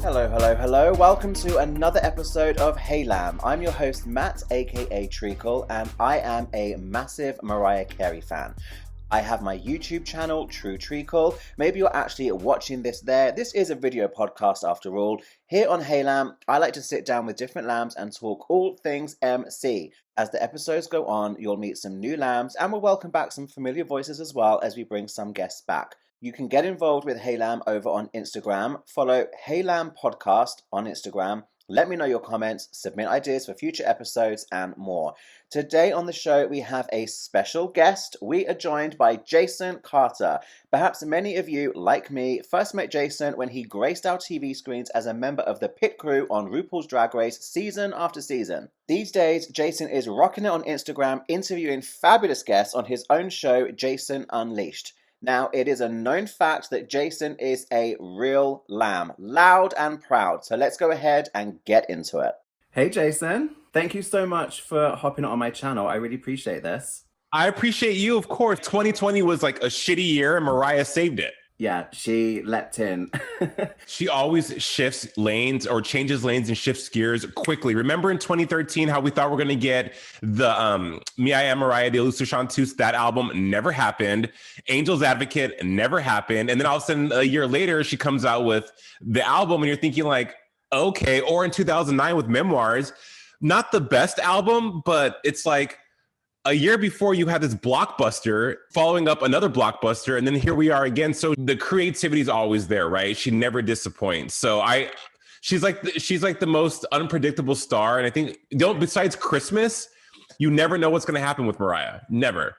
Hello, hello, hello. Welcome to another episode of Hey Lamb. I'm your host, Matt, aka Treacle, and I am a massive Mariah Carey fan. I have my YouTube channel, True Treacle. Maybe you're actually watching this there. This is a video podcast after all. Here on Hey Lamb, I like to sit down with different lambs and talk all things MC. As the episodes go on, you'll meet some new lambs and we'll welcome back some familiar voices as well as we bring some guests back. You can get involved with Hey Lamb over on Instagram. Follow Hey Lamb Podcast on Instagram. Let me know your comments, submit ideas for future episodes, and more. Today on the show, we have a special guest. We are joined by Jason Carter. Perhaps many of you, like me, first met Jason when he graced our TV screens as a member of the pit crew on RuPaul's Drag Race season after season. These days, Jason is rocking it on Instagram, interviewing fabulous guests on his own show, Jason Unleashed. Now, it is a known fact that Jason is a real lamb, loud and proud. So let's go ahead and get into it. Hey, Jason. Thank you so much for hopping on my channel. I really appreciate this. I appreciate you, of course. 2020 was like a shitty year and Mariah saved it. Yeah, she leapt in. She always shifts lanes or changes lanes and shifts gears quickly. Remember in 2013 how we thought we're going to get the Me, I Am Mariah, the Elusive Chanteuse, that album never happened. Angel's Advocate never happened. And then all of a sudden, a year later, she comes out with the album and you're thinking like, okay. Or in 2009 with Memoirs, not the best album, but it's like, a year before you had this blockbuster following up another blockbuster. And then here we are again. So the creativity is always there, right? She never disappoints. So she's like the most unpredictable star. And I think besides Christmas, you never know what's going to happen with Mariah. Never.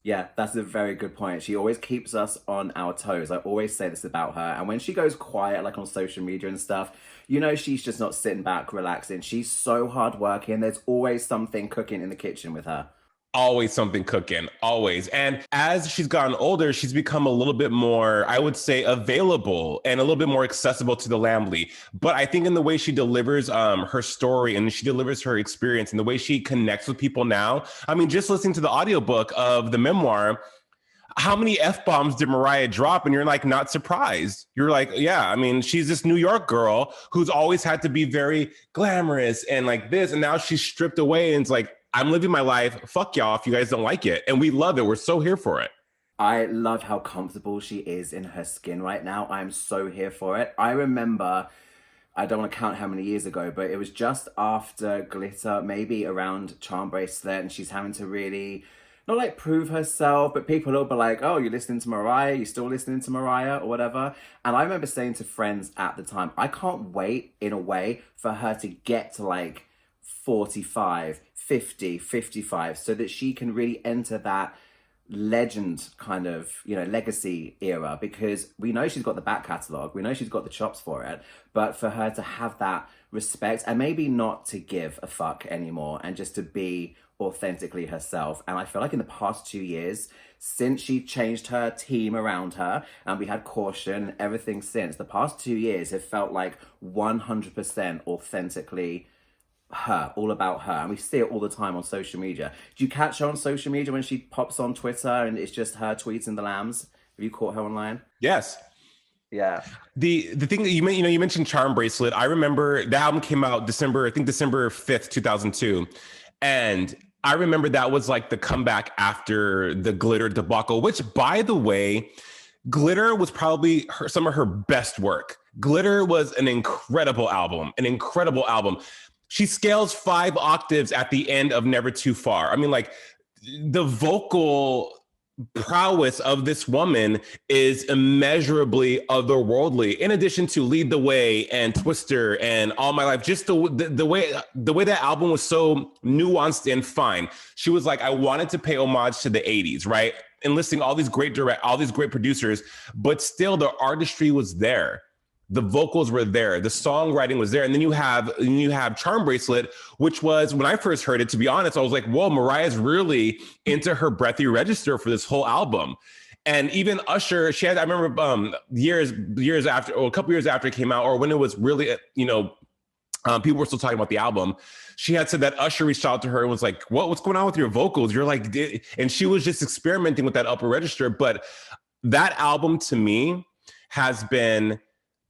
Yeah, that's a very good point. She always keeps us on our toes. I always say this about her. And when she goes quiet, like on social media and stuff, you know, she's just not sitting back, relaxing. She's so hardworking. There's always something cooking in the kitchen with her. Always something cooking, always. And as she's gotten older, she's become a little bit more, I would say, available and a little bit more accessible to the Lambly. But I think in the way she delivers her story and she delivers her experience and the way she connects with people now, I mean, just listening to the audiobook of the memoir, how many F-bombs did Mariah drop? And you're like, not surprised. You're like, yeah, I mean, she's this New York girl who's always had to be very glamorous and like this. And now she's stripped away and it's like, I'm living my life. Fuck y'all if you guys don't like it. And we love it. We're so here for it. I love how comfortable she is in her skin right now. I'm so here for it. I remember, I don't want to count how many years ago, but it was just after Glitter, maybe around Charm Bracelet, and she's having to really, not like prove herself, but people will be like, oh, you're listening to Mariah? You're still listening to Mariah or whatever? And I remember saying to friends at the time, I can't wait in a way for her to get to like 45, 50, 55, so that she can really enter that legend kind of, you know, legacy era, because we know she's got the back catalogue, we know she's got the chops for it, but for her to have that respect and maybe not to give a fuck anymore and just to be authentically herself. And I feel like in the past 2 years, since she changed her team around her and we had Caution and everything since, the past 2 years have felt like 100% authentically her, all about her. And we see it all the time on social media. Do you catch her on social media when she pops on Twitter and it's just her tweeting the lambs? Have you caught her online? Yes. Yeah. The thing that you mentioned Charm Bracelet. I remember the album came out December 5th, 2002. And I remember that was like the comeback after the Glitter debacle, which, by the way, Glitter was probably some of her best work. Glitter was an incredible album. She scales 5 octaves at the end of Never Too Far. I mean, like, the vocal prowess of this woman is immeasurably otherworldly. In addition to Lead the Way and Twister and All My Life, just the way that album was so nuanced and fine. She was like, I wanted to pay homage to the 80s, right? Enlisting all these great producers, but still the artistry was there. The vocals were there, the songwriting was there. And then you have Charm Bracelet, which was, when I first heard it, to be honest, I was like, whoa, Mariah's really into her breathy register for this whole album. And even Usher, I remember years after, or a couple years after it came out, or when it was really, people were still talking about the album, she had said that Usher reached out to her and was like, what's going on with your vocals? You're like, and she was just experimenting with that upper register. But that album to me has been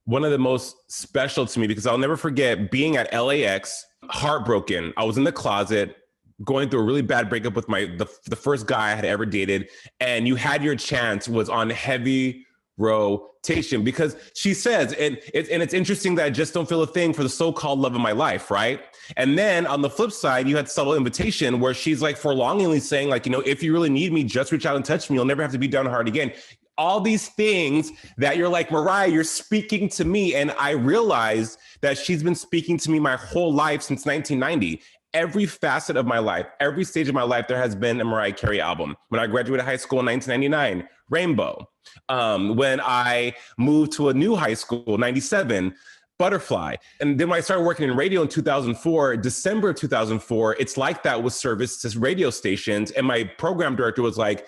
one of the most special to me because I'll never forget being at LAX, heartbroken. I was in the closet going through a really bad breakup with the first guy I had ever dated. And You Had Your Chance was on heavy rotation because she says, and it's interesting that I just don't feel a thing for the so-called love of my life, right? And then on the flip side, you had Subtle Invitation where she's like forlongingly saying like, if you really need me, just reach out and touch me. You'll never have to be downhearted again. All these things that you're like, Mariah, you're speaking to me. And I realized that she's been speaking to me my whole life since 1990. Every facet of my life, every stage of my life, there has been a Mariah Carey album. When I graduated high school in 1999, Rainbow. When I moved to a new high school, 97, Butterfly. And then when I started working in radio in 2004, December of 2004, It's Like That was serviced to radio stations. And my program director was like,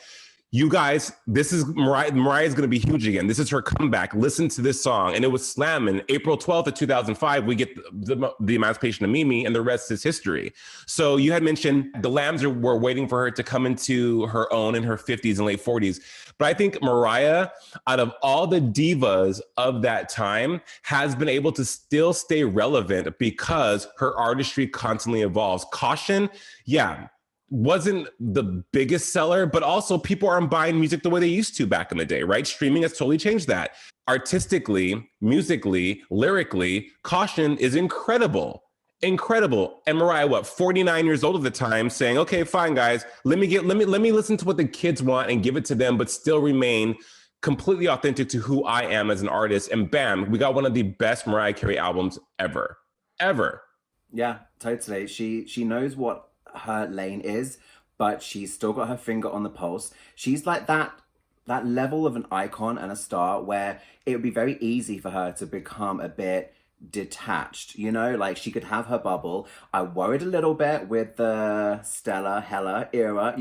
you guys, this is Mariah's going to be huge again. This is her comeback. Listen to this song. And it was slamming. April 12th of 2005, we get the Emancipation of Mimi, and the rest is history. So you had mentioned the Lambs were waiting for her to come into her own in her 50s and late 40s. But I think Mariah, out of all the divas of that time, has been able to still stay relevant because her artistry constantly evolves. Caution, yeah, wasn't the biggest seller, but also people aren't buying music the way they used to back in the day, right? Streaming has totally changed that. Artistically, musically, lyrically, Caution is incredible. Incredible. And Mariah, 49 years old at the time, saying, okay, fine, guys, let me listen to what the kids want and give it to them, but still remain completely authentic to who I am as an artist. And bam, we got one of the best Mariah Carey albums ever. Yeah, totally. She knows what her lane is, but she's still got her finger on the pulse. She's like that level of an icon and a star where it would be very easy for her to become a bit detached, like she could have her bubble. I worried a little bit with the Stella Hella era,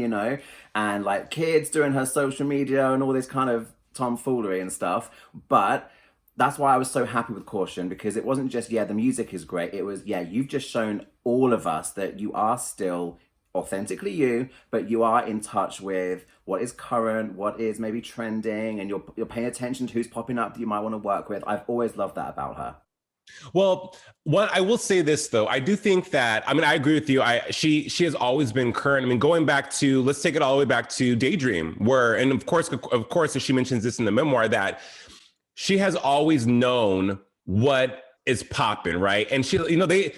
and like kids doing her social media and all this kind of tomfoolery and stuff, but that's why I was so happy with Caution, because it wasn't just, the music is great. It was, you've just shown all of us that you are still authentically you, but you are in touch with what is current, what is maybe trending, and you're paying attention to who's popping up that you might want to work with. I've always loved that about her. Well, I will say this though. I do think that, I agree with you. She has always been current. Going back to, let's take it all the way back to Daydream, and of course, as she mentions this in the memoir, that she has always known what is popping, right? And she, they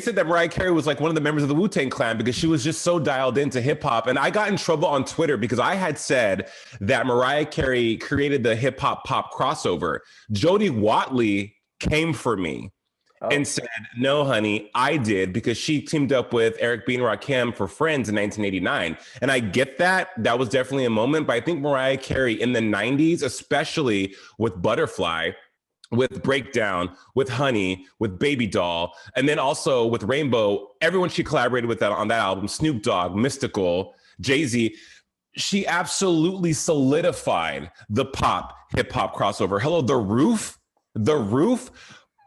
said that Mariah Carey was like one of the members of the Wu-Tang Clan because she was just so dialed into hip hop. And I got in trouble on Twitter because I had said that Mariah Carey created the hip hop pop crossover. Jody Watley came for me and said, no, honey, I did, because she teamed up with Eric B. and Rakim for Friends in 1989. And I get that. That was definitely a moment. But I think Mariah Carey in the 90s, especially with Butterfly, with Breakdown, with Honey, with Baby Doll, and then also with Rainbow, everyone she collaborated with on that album, Snoop Dogg, Mystical, Jay-Z, she absolutely solidified the pop hip hop crossover. Hello, The Roof,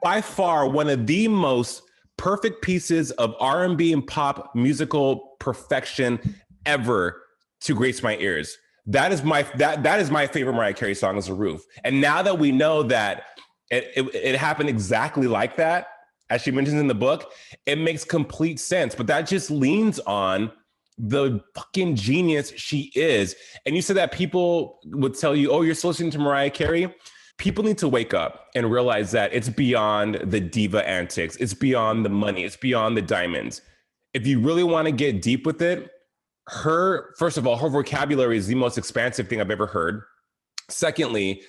by far one of the most perfect pieces of R&B and pop musical perfection ever to grace my ears. That is my favorite Mariah Carey song, is The Roof. And now that we know that it happened exactly like that, as she mentions in the book, it makes complete sense. But that just leans on the fucking genius she is. And you said that people would tell you, oh, you're still listening to Mariah Carey. People need to wake up and realize that it's beyond the diva antics. It's beyond the money. It's beyond the diamonds. If you really want to get deep with it, first of all, her vocabulary is the most expansive thing I've ever heard. Secondly,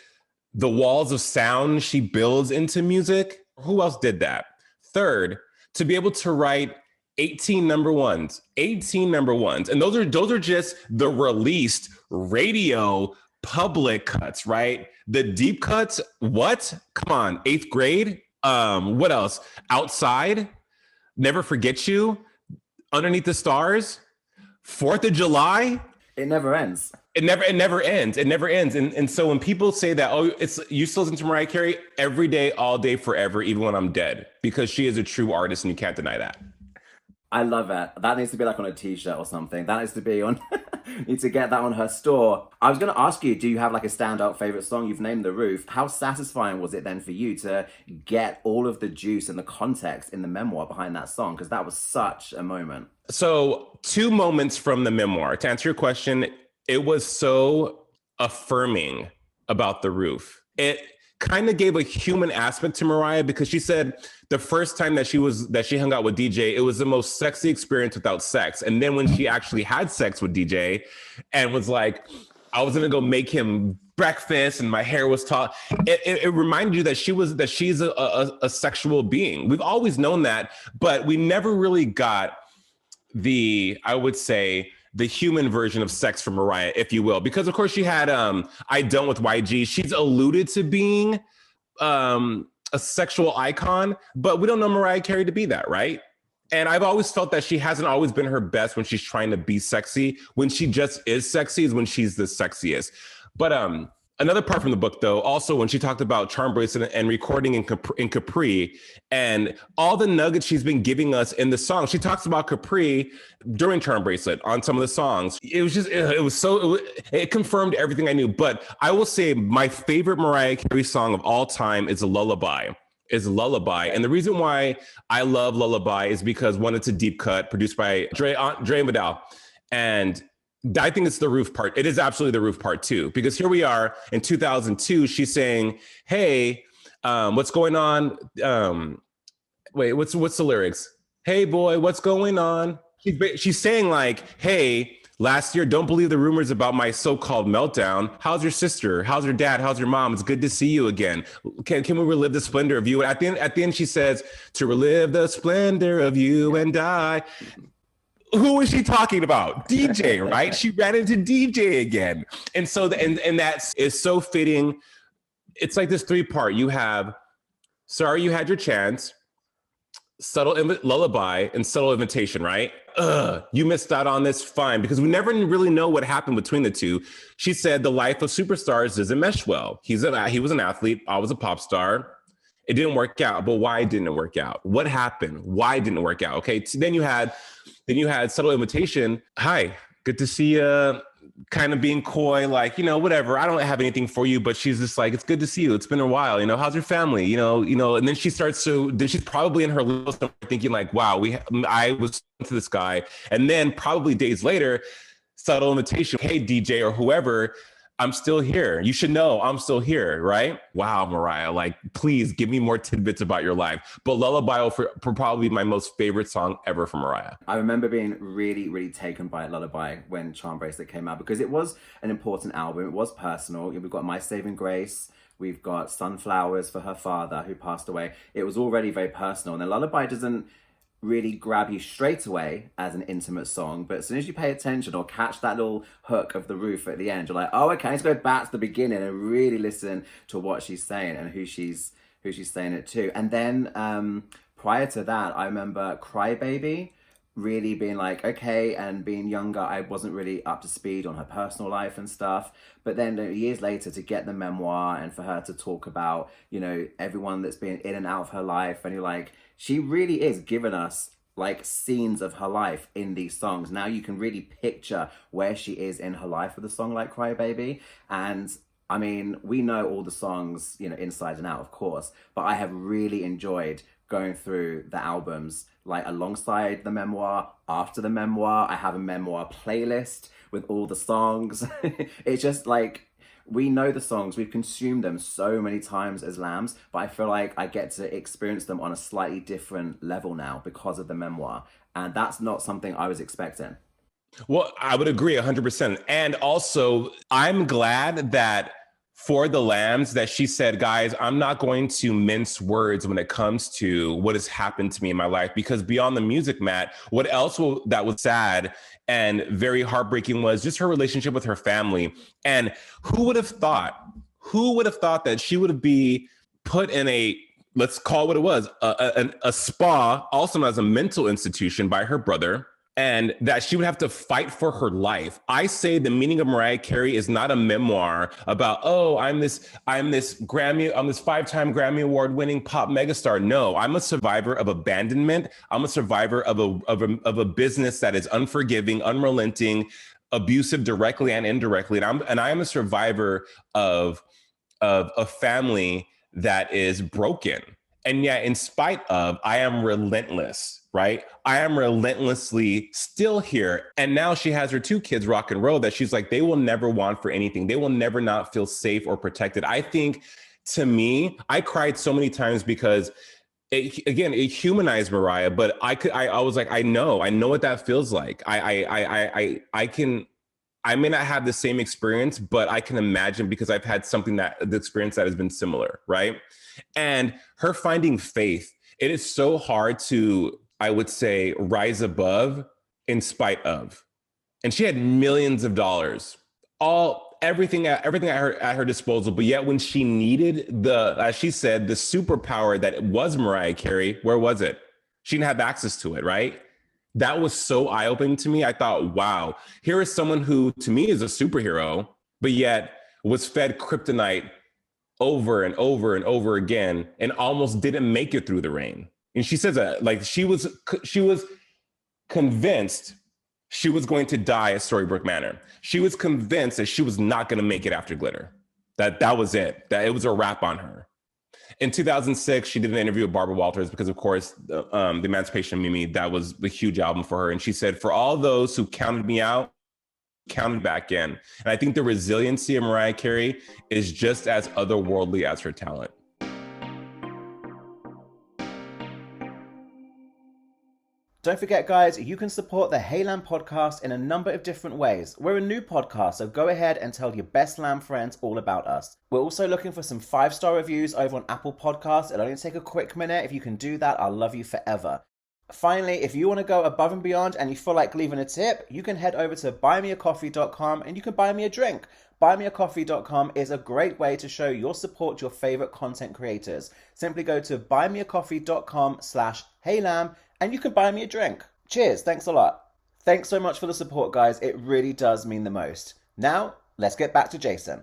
the walls of sound she builds into music. Who else did that? Third, to be able to write 18 number ones. And those are just the released radio public cuts, right? The deep cuts, what? Come on, 8th grade. What else? Outside, Never Forget You, Underneath the Stars, 4th of July. It never ends. It never ends. And so when people say that, oh, you still listen to Mariah Carey every day, all day, forever, even when I'm dead, because she is a true artist and you can't deny that. I love it. That needs to be like on a t-shirt or something. That needs to be on need to get that on her store. I was going to ask you, do you have like a standout favorite song? You've named The Roof. How satisfying was it then for you to get all of the juice and the context in the memoir behind that song? Because that was such a moment. So, two moments from the memoir. To answer your question, it was so affirming about The Roof. It kind of gave a human aspect to Mariah because she said the first time that she hung out with DJ, it was the most sexy experience without sex. And then when she actually had sex with DJ and was like, I was gonna go make him breakfast and my hair was tall. It reminded you that she's a sexual being. We've always known that, but we never really got I would say, the human version of sex from Mariah, if you will, because of course she had I Don't with YG. She's alluded to being a sexual icon, but we don't know Mariah Carey to be that, right? And I've always felt that she hasn't always been her best when she's trying to be sexy. When she just is sexy is when she's the sexiest. But another part from the book, though, also when she talked about Charm Bracelet and recording in Capri and all the nuggets she's been giving us in the song. She talks about Capri during Charm Bracelet on some of the songs. It confirmed everything I knew. But I will say my favorite Mariah Carey song of all time is Lullaby. And the reason why I love Lullaby is because, one, it's a deep cut produced by Dre and Vidal. And I think it's the Roof part. It is absolutely the Roof part too, because here we are in 2002. She's saying, "Hey, what's going on?" What's the lyrics? "Hey, boy, what's going on?" She's saying like, "Hey, last year, don't believe the rumors about my so-called meltdown. How's your sister? How's your dad? How's your mom? It's good to see you again. Can we relive the splendor of you?" And at the end, she says, "To relive the splendor of you and I." Who is she talking about? DJ, right? She ran into DJ again. And so, and that is so fitting. It's like this three-part. You have Sorry You Had Your Chance, Lullaby, and Subtle Invitation, right? You missed out on this, fine, because we never really know what happened between the two. She said the life of superstars doesn't mesh well. He was an athlete. I was a pop star. It didn't work out, but why didn't it work out? What happened? Why didn't it work out? Okay, so then you had Subtle Invitation. Hi, good to see you. Kind of being coy, like, whatever. I don't have anything for you, but she's just like, it's good to see you. It's been a while. How's your family? And then she's probably in her little stomach thinking like, wow, I was to this guy. And then probably days later, Subtle Invitation. Hey, DJ or whoever, I'm still here. You should know I'm still here, right? Wow, Mariah, like, please give me more tidbits about your life. But Lullaby will probably be my most favorite song ever from Mariah. I remember being really, really taken by Lullaby when Charm Bracelet came out, because it was an important album. It was personal. We've got My Saving Grace. We've got Sunflowers for her father who passed away. It was already very personal. And then Lullaby doesn't really grab you straight away as an intimate song, but as soon as you pay attention or catch that little hook of the roof at the end, you're like, oh, okay, let's go back to the beginning and really listen to what she's saying and who she's saying it to. And then prior to that, I remember Cry Baby really being like, okay, and being younger, I wasn't really up to speed on her personal life and stuff. But then years later, to get the memoir and for her to talk about, everyone that's been in and out of her life, and you're like, she really is giving us like scenes of her life in these songs. Now you can really picture where she is in her life with a song like Cry Baby. And I mean, we know all the songs, inside and out, of course, but I have really enjoyed going through the albums, like alongside the memoir, after the memoir. I have a memoir playlist with all the songs. It's just like, we know the songs, we've consumed them so many times as lambs, but I feel like I get to experience them on a slightly different level now because of the memoir. And that's not something I was expecting. Well, I would agree 100%. And also, I'm glad that for the lambs that she said, guys, I'm not going to mince words when it comes to what has happened to me in my life, because beyond the music, Matt, what else that was sad and very heartbreaking was just her relationship with her family. And who would have thought that she would be put in let's call it what it was, a spa, also as a mental institution by her brother. and that she would have to fight for her life. I say the meaning of Mariah Carey is not a memoir about, oh, I'm this 5-time Grammy Award winning pop megastar. No, I'm a survivor of abandonment. I'm a survivor of a business that is unforgiving, unrelenting, abusive directly and indirectly. And I am a survivor of a family that is broken. And yet, in spite of, I am relentless, right? I am relentlessly still here. And now she has her 2 kids, rock and roll, that she's like, they will never want for anything. They will never not feel safe or protected. I think, to me, I cried so many times because it humanized Mariah, but I was like, I know what that feels like. I may not have the same experience, but I can imagine, because I've had the experience that has been similar, right? And her finding faith, it is so hard to, I would say, rise above in spite of. And she had millions of dollars, everything at her disposal. But yet when she needed as she said, the superpower that was Mariah Carey, where was it? She didn't have access to it, right? That was so eye-opening to me. I thought, wow, here is someone who, to me, is a superhero, but yet was fed kryptonite over and over and over again and almost didn't make it through the rain. And she says that, like, she was convinced she was going to die at Storybrooke Manor. She was convinced that she was not going to make it after Glitter. That was it. That it was a wrap on her. In 2006, she did an interview with Barbara Walters because, of course, the Emancipation of Mimi, that was a huge album for her. And she said, for all those who counted me out, counted back in. And I think the resiliency of Mariah Carey is just as otherworldly as her talent. Don't forget, guys, you can support the Hey Lamb podcast in a number of different ways. We're a new podcast, so go ahead and tell your best Lamb friends all about us. We're also looking for some 5-star reviews over on Apple Podcasts. It'll only take a quick minute. If you can do that, I'll love you forever. Finally, if you want to go above and beyond and you feel like leaving a tip, you can head over to buymeacoffee.com and you can buy me a drink. Buymeacoffee.com is a great way to show your support to your favorite content creators. Simply go to buymeacoffee.com/heylamb and you can buy me a drink. Cheers. Thanks a lot. Thanks so much for the support, guys. It really does mean the most. Now, let's get back to Jason.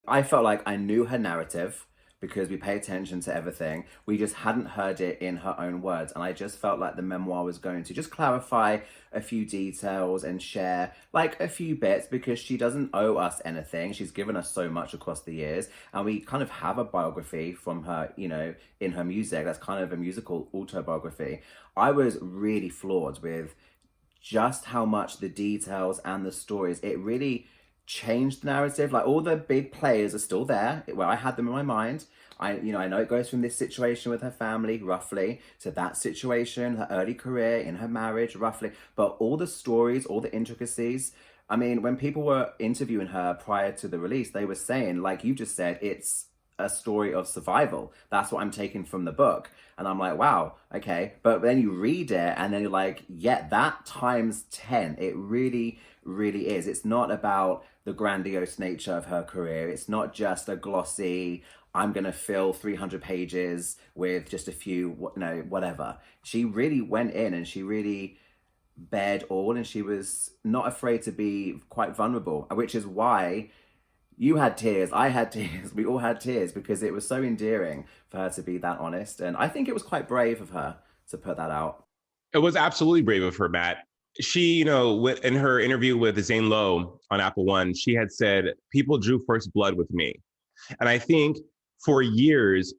I felt like I knew her narrative because we pay attention to everything. We just hadn't heard it in her own words. And I just felt like the memoir was going to just clarify a few details and share like a few bits, because she doesn't owe us anything. She's given us so much across the years. And we kind of have a biography from her, you know, in her music. That's kind of a musical autobiography. I was really floored with just how much the details and the stories, it really changed the narrative. Like, all the big players are still there where I had them in my mind. I know it goes from this situation with her family roughly to that situation, her early career, in her marriage roughly, but all the stories, all the intricacies. I mean, when people were interviewing her prior to the release, they were saying, like you just said, it's a story of survival. That's what I'm taking from the book. And I'm like, wow, okay. But then you read it and then you're like, yeah, that times 10. It really, really is. It's not about the grandiose nature of her career. It's not just a glossy, I'm going to fill 300 pages with just a few, whatever. She really went in and she really bared all, and she was not afraid to be quite vulnerable, which is why you had tears, I had tears, we all had tears, because it was so endearing for her to be that honest. And I think it was quite brave of her to put that out. It was absolutely brave of her, Matt. She, in her interview with Zane Lowe on Apple One, she had said, people drew first blood with me. And I think for years,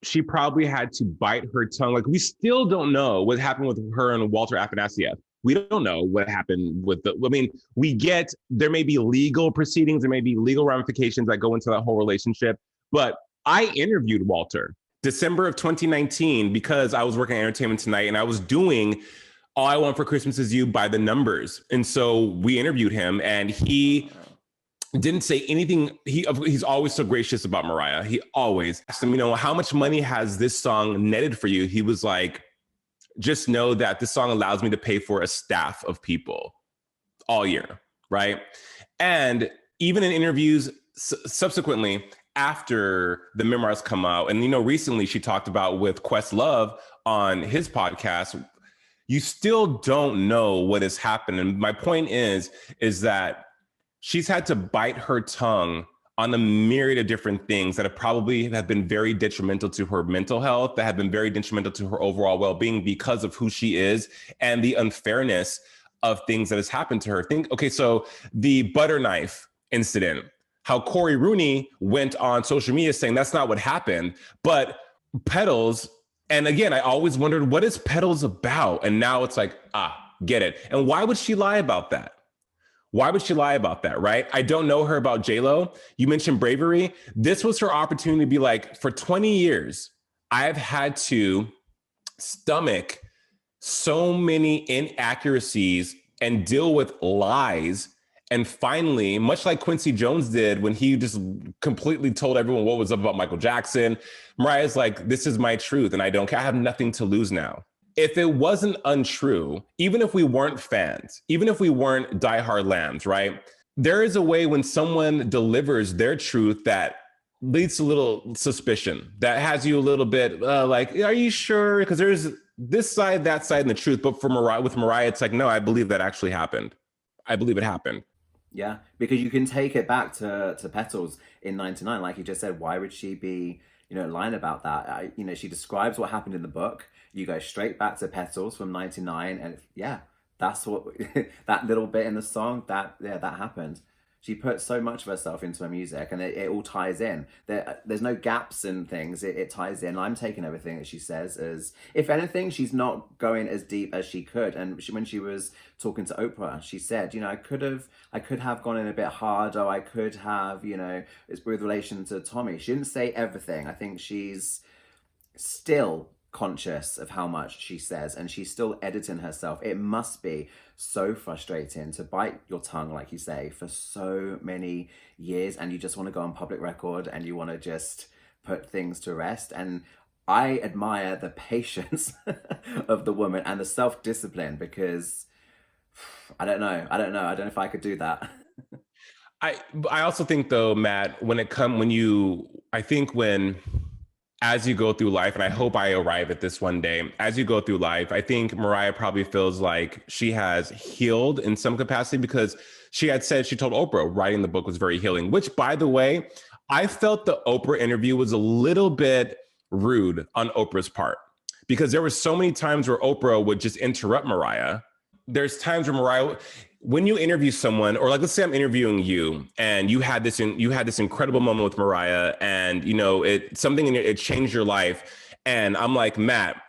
she probably had to bite her tongue. Like, we still don't know what happened with her and Walter Afanasieff. We don't know what happened with there may be legal proceedings, there may be legal ramifications that go into that whole relationship. But I interviewed Walter December of 2019 because I was working at Entertainment Tonight and I was doing All I Want for Christmas Is You by the numbers. And so we interviewed him and he didn't say anything. He's always so gracious about Mariah. He always asked him, how much money has this song netted for you? He was like, just know that this song allows me to pay for a staff of people all year, right? And even in interviews subsequently, after the memoirs come out. And, recently she talked about with Questlove on his podcast, you still don't know what has happened. And my point is that she's had to bite her tongue on a myriad of different things that have been very detrimental to her mental health, that have been very detrimental to her overall well-being because of who she is and the unfairness of things that has happened to her. So the butter knife incident, how Corey Rooney went on social media saying that's not what happened, but Petals, and again, I always wondered, what is Petals about? And now it's like, get it. And why would she lie about that? Why would she lie about that, right? I don't know her about J-Lo. You mentioned bravery. This was her opportunity to be like, for 20 years, I've had to stomach so many inaccuracies and deal with lies. And finally, much like Quincy Jones did when he just completely told everyone what was up about Michael Jackson, Mariah's like, this is my truth and I don't care. I have nothing to lose now. If it wasn't untrue, even if we weren't fans, even if we weren't diehard lambs, right? There is a way when someone delivers their truth that leads to a little suspicion, that has you a little bit like, are you sure? Because there's this side, that side, and the truth. But with Mariah, it's like, no, I believe that actually happened. I believe it happened. Yeah, because you can take it back to Petals in 99. Like you just said, why would she be, lying about that? She describes what happened in the book. You go straight back to Petals from 99. And yeah, that's what, that little bit in the song, that happened. She put so much of herself into her music and it all ties in. There's no gaps in things. It ties in. I'm taking everything that she says as, if anything, she's not going as deep as she could. And when she was talking to Oprah, she said, I could have gone in a bit harder. I could have, it's with relation to Tommy. She didn't say everything. I think she's still conscious of how much she says and she's still editing herself. It must be so frustrating to bite your tongue, like you say, for so many years, and you just want to go on public record and you want to just put things to rest. And I admire the patience of the woman and the self-discipline, because I don't know if I could do that. I also think though, Matt, as you go through life, and I hope I arrive at this one day, as you go through life, I think Mariah probably feels like she has healed in some capacity, because she told Oprah writing the book was very healing, which, by the way, I felt the Oprah interview was a little bit rude on Oprah's part, because there were so many times where Oprah would just interrupt Mariah. There's times where Mariah, when you interview someone, or like, let's say I'm interviewing you and you had this incredible moment with Mariah, and it changed your life. And I'm like, Matt,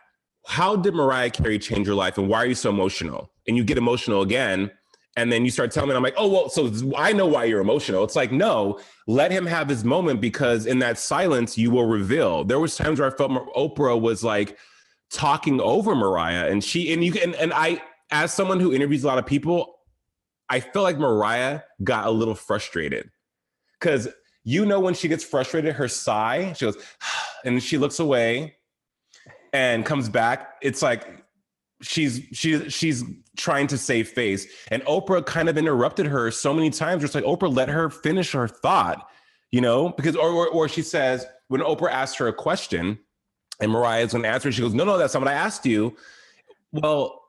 how did Mariah Carey change your life? And why are you so emotional? And you get emotional again. And then you start telling me, and I'm like, oh, well, so I know why you're emotional. It's like, no, let him have his moment, because in that silence, you will reveal. There was times where I felt Oprah was like talking over Mariah, and I, as someone who interviews a lot of people, I feel like Mariah got a little frustrated, because when she gets frustrated, her sigh, she goes, and she looks away and comes back. It's like she's trying to save face, and Oprah kind of interrupted her so many times. It's like, Oprah, let her finish her thought, because or she says, when Oprah asks her a question and Mariah's going to answer, she goes, no, that's not what I asked you. Well,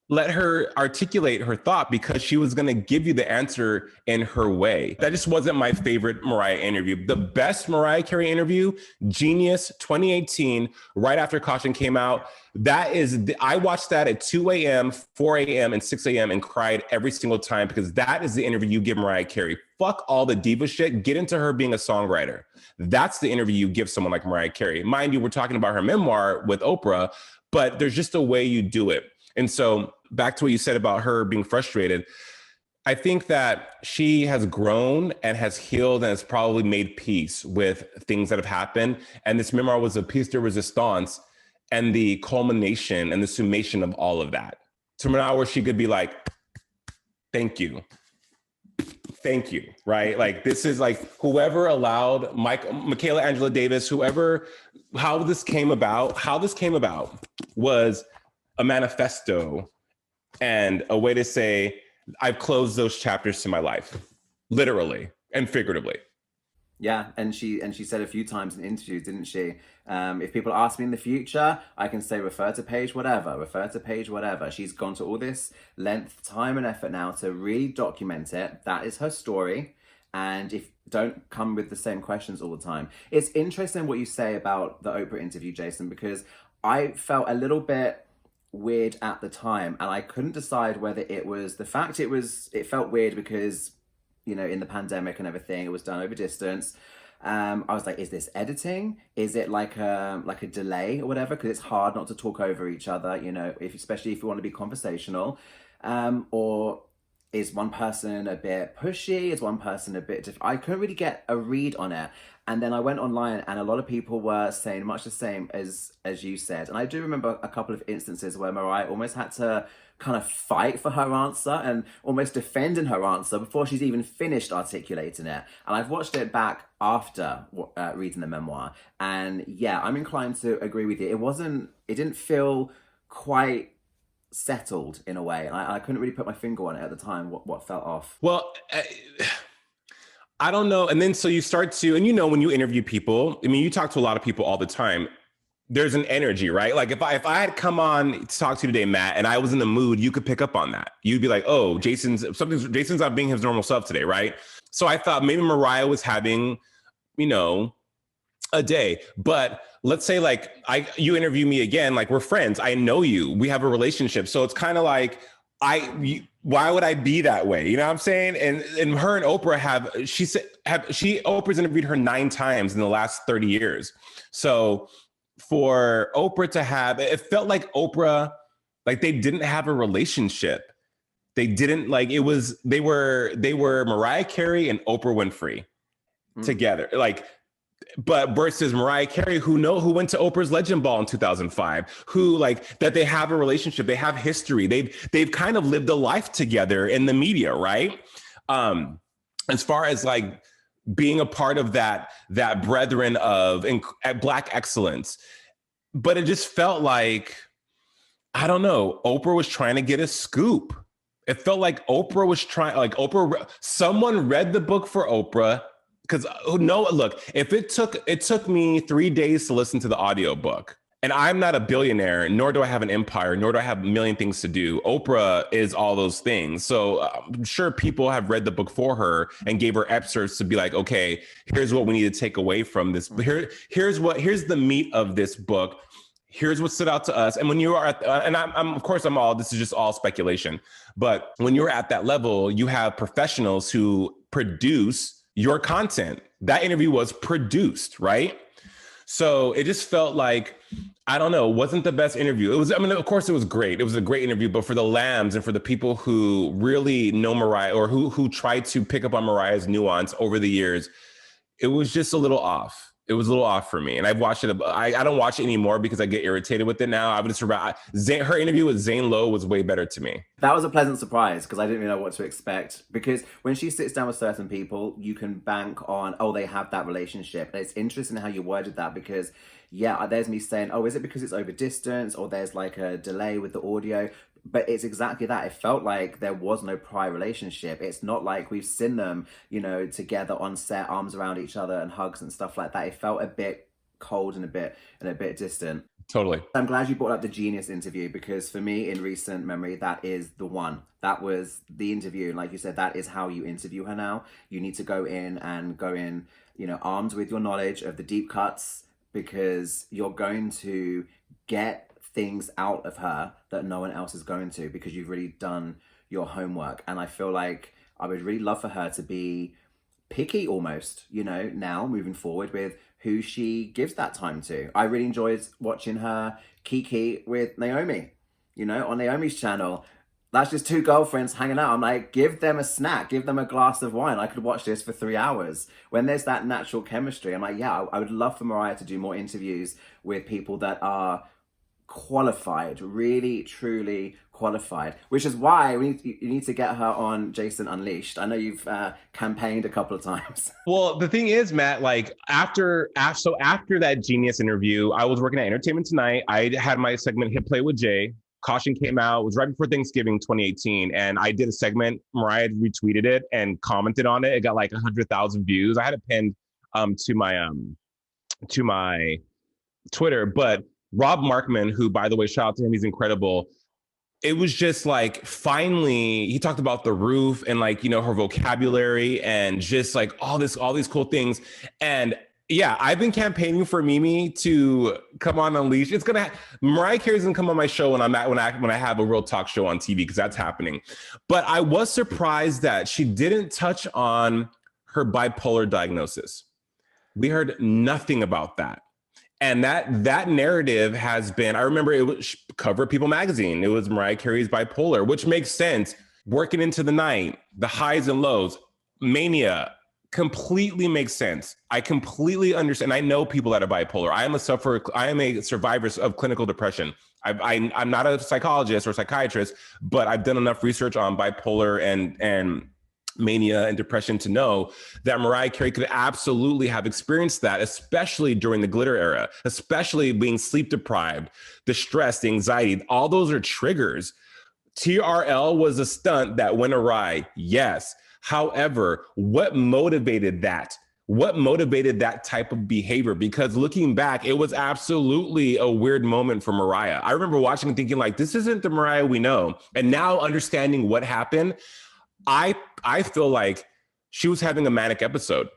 let her articulate her thought, because she was going to give you the answer in her way. That just wasn't my favorite Mariah interview. The best Mariah Carey interview, Genius 2018, right after Caution came out. I watched that at 2 a.m., 4 a.m., and 6 a.m. and cried every single time, because that is the interview you give Mariah Carey. Fuck all the diva shit. Get into her being a songwriter. That's the interview you give someone like Mariah Carey. Mind you, we're talking about her memoir with Oprah, but there's just a way you do it. And so back to what you said about her being frustrated, I think that she has grown and has healed and has probably made peace with things that have happened. And this memoir was a piece de resistance and the culmination and the summation of all of that. To now where she could be like, thank you, right? Like, this is like, whoever allowed Michaela Angela Davis, how this came about was a manifesto and a way to say, I've closed those chapters to my life, literally and figuratively. Yeah, and she said a few times in interviews, didn't she? If people ask me in the future, I can say refer to page whatever, refer to page whatever. She's gone to all this length, time, and effort now to really document it. That is her story. And if don't come with the same questions all the time. It's interesting what you say about the Oprah interview, Jason, because I felt a little bit weird at the time, and I couldn't decide whether it was the fact it felt weird because in the pandemic and everything, it was done over distance. I was like, is this editing? Is it like a delay or whatever? Because it's hard not to talk over each other, especially if you want to be conversational. Or is one person a bit pushy? Is one person a bit I couldn't really get a read on it. And then I went online and a lot of people were saying much the same as you said. And I do remember a couple of instances where Mariah almost had to kind of fight for her answer and almost defending her answer before she's even finished articulating it. And I've watched it back after reading the memoir. And yeah, I'm inclined to agree with you. It didn't feel quite settled in a way. And I couldn't really put my finger on it at the time, what felt off. Well, I don't know. And then so you start to, and when you interview people, I mean, you talk to a lot of people all the time. There's an energy, right? Like if I had come on to talk to you today, Matt, and I was in the mood, you could pick up on that. You'd be like, oh, Jason's not being his normal self today, right? So I thought maybe Mariah was having, a day. But let's say like you interview me again, like we're friends. I know you. We have a relationship. So it's kind of like why would I be that way? You know what I'm saying? And her and Oprah Oprah's interviewed her 9 times in the last 30 years. So for Oprah to have, it felt like Oprah, like they didn't have a relationship. They didn't they were Mariah Carey and Oprah Winfrey together. But versus Mariah Carey, who went to Oprah's Legend Ball in 2005, who that they have a relationship, they have history, they've kind of lived a life together in the media, right? As far as being a part of that brethren of Black excellence, but it just felt like, I don't know, Oprah was trying to get a scoop. It felt like Oprah was trying, someone read the book for Oprah. Because look, if it took me 3 days to listen to the audiobook, and I'm not a billionaire, nor do I have an empire, nor do I have a million things to do. Oprah is all those things. So I'm sure people have read the book for her and gave her excerpts to be like, okay, here's what we need to take away from this. Here's the meat of this book. Here's what stood out to us. And when you are at, and this is just all speculation, but when you're at that level, you have professionals who produce your content. That interview was produced, right? So it just felt like, I don't know, wasn't the best interview. Of course it was great. It was a great interview, but for the lambs and for the people who really know Mariah or who tried to pick up on Mariah's nuance over the years, it was just a little off. It was a little off for me. And I've watched it. I don't watch it anymore because I get irritated with it now. Her interview with Zane Lowe was way better to me. That was a pleasant surprise because I didn't really know what to expect. Because when she sits down with certain people, you can bank on, they have that relationship. And it's interesting how you worded that because, yeah, there's me saying, is it because it's over distance or there's a delay with the audio? But it's exactly that. It felt like there was no prior relationship. It's not like we've seen them, together on set, arms around each other and hugs and stuff like that. It felt a bit cold and a bit distant. Totally. I'm glad you brought up the Genius interview because for me, in recent memory, that is the one. That was the interview. And like you said, that is how you interview her now. You need to go in, armed with your knowledge of the deep cuts because you're going to get things out of her that no one else is going to because you've really done your homework. And I feel like I would really love for her to be picky almost, now moving forward with who she gives that time to. I really enjoyed watching her kiki with Naomi, on Naomi's channel. That's just 2 girlfriends hanging out. I'm like, give them a snack, give them a glass of wine. I could watch this for 3 hours. When there's that natural chemistry, I'm like, yeah, I would love for Mariah to do more interviews with people that are qualified, really, truly qualified, which is why you need to get her on Jason Unleashed. I know you've campaigned a couple of times. Well, the thing is, Matt, after that Genius interview, I was working at Entertainment Tonight. I had my segment Hit Play with Jay. Caution came out. It was right before Thanksgiving 2018. And I did a segment. Mariah retweeted it and commented on it. It got 100,000 views. I had it pinned to my Twitter. But Rob Markman, who, by the way, shout out to him, he's incredible. It was just like, finally, he talked about the roof and like, her vocabulary and just like all these cool things. And yeah, I've been campaigning for Mimi to come on Unleashed. Mariah Carey's gonna come on my show when I have a real talk show on TV, because that's happening. But I was surprised that she didn't touch on her bipolar diagnosis. We heard nothing about that. And that narrative has been, I remember it was cover of People magazine. It was Mariah Carey's bipolar, which makes sense. Working into the night, the highs and lows, mania, completely makes sense. I completely understand. I know people that are bipolar. I am a survivor of clinical depression. I'm not a psychologist or psychiatrist, but I've done enough research on bipolar and mania and depression to know that Mariah Carey could absolutely have experienced that, especially during the glitter era, especially being sleep deprived, the stress, the anxiety, all those are triggers. TRL was a stunt that went awry, yes. However, what motivated that? What motivated that type of behavior? Because looking back, it was absolutely a weird moment for Mariah. I remember watching and thinking like, this isn't the Mariah we know. And now understanding what happened, I feel like she was having a manic episode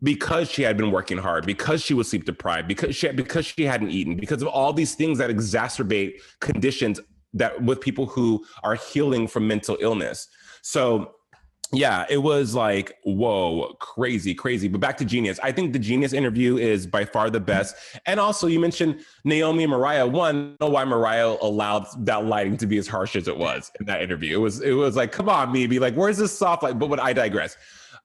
because she had been working hard, because she was sleep deprived, because she hadn't eaten, because of all these things that exacerbate conditions that with people who are healing from mental illness. So yeah, it was like, whoa, crazy. But back to Genius. I think the Genius interview is by far the best. And also you mentioned Naomi and Mariah. One, I don't know why Mariah allowed that lighting to be as harsh as it was in that interview. It was like, come on, Mimi, like, where's this soft light? But I digress.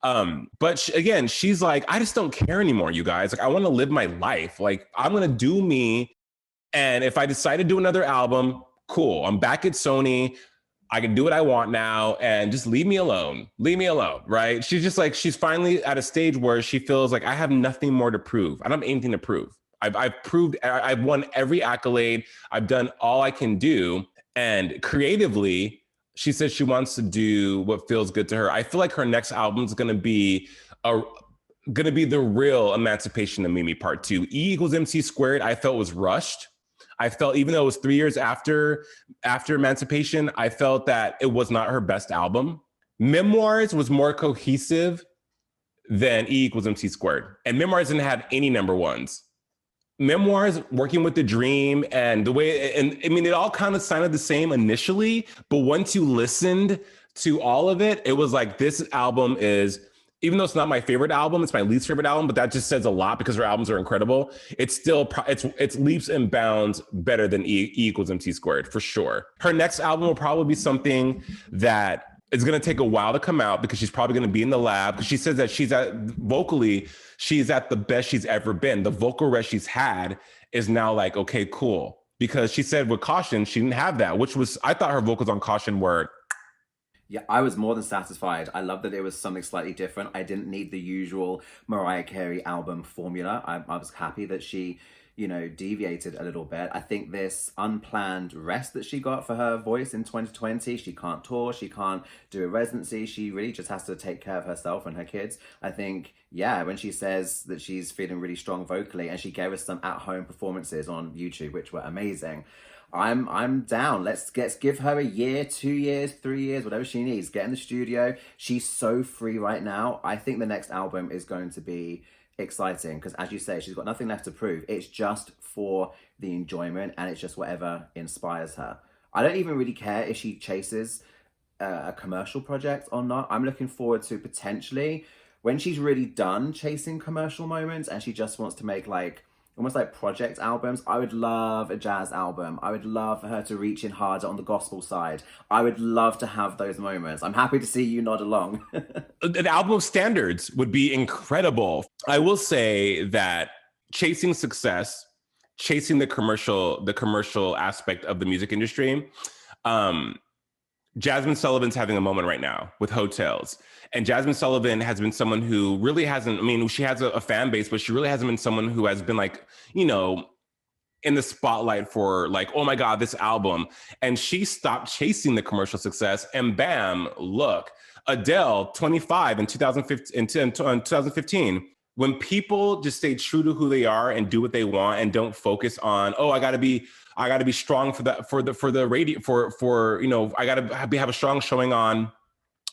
But again, she's like, I just don't care anymore, you guys. Like, I want to live my life. Like, I'm going to do me. And if I decide to do another album, cool. I'm back at Sony. I can do what I want now and just leave me alone, right? She's just like, she's finally at a stage where she feels like I have nothing more to prove. I don't have anything to prove. I've won every accolade. I've done all I can do. And creatively, she says she wants to do what feels good to her. I feel like her next album is going to be the real Emancipation of Mimi Part 2. E=MC², I felt was rushed. I felt, even though it was 3 years after Emancipation, I felt that it was not her best album. Memoirs was more cohesive than E=MC². And Memoirs didn't have any number ones. Memoirs, Working with the Dream, and the way, and I mean, it all kind of sounded the same initially, but once you listened to all of it, it was like, this album is, even though it's not my favorite album, it's my least favorite album, but that just says a lot because her albums are incredible. It's still, it's leaps and bounds better than E=MC², for sure. Her next album will probably be something that is going to take a while to come out because she's probably going to be in the lab, because she says that vocally, she's at the best she's ever been. The vocal rest she's had is now like, okay, cool. Because she said with Caution, she didn't have that, which was, I thought her vocals on Caution were... Yeah, I was more than satisfied. I love that it was something slightly different. I didn't need the usual Mariah Carey album formula. I was happy that she, deviated a little bit. I think this unplanned rest that she got for her voice in 2020, she can't tour, she can't do a residency. She really just has to take care of herself and her kids. I think, yeah, when she says that she's feeling really strong vocally, and she gave us some at-home performances on YouTube, which were amazing. I'm down. Let's give her a year, 2 years, 3 years, whatever she needs. Get in the studio. She's so free right now. I think the next album is going to be exciting because, as you say, she's got nothing left to prove. It's just for the enjoyment, and it's just whatever inspires her. I don't even really care if she chases a commercial project or not. I'm looking forward to potentially when she's really done chasing commercial moments and she just wants to make almost like project albums. I would love a jazz album. I would love for her to reach in harder on the gospel side. I would love to have those moments. I'm happy to see you nod along. An album of standards would be incredible. I will say that chasing success, chasing the commercial aspect of the music industry, Jasmine Sullivan's having a moment right now with Hotels. And Jasmine Sullivan has been someone who really hasn't, she has a fan base, but she really hasn't been someone who has been in the spotlight for oh my God, this album. And she stopped chasing the commercial success, and bam, look, Adele, 25 in 2015, when people just stay true to who they are and do what they want and don't focus on, oh, I gotta be strong for the radio for you know, I gotta have a strong showing on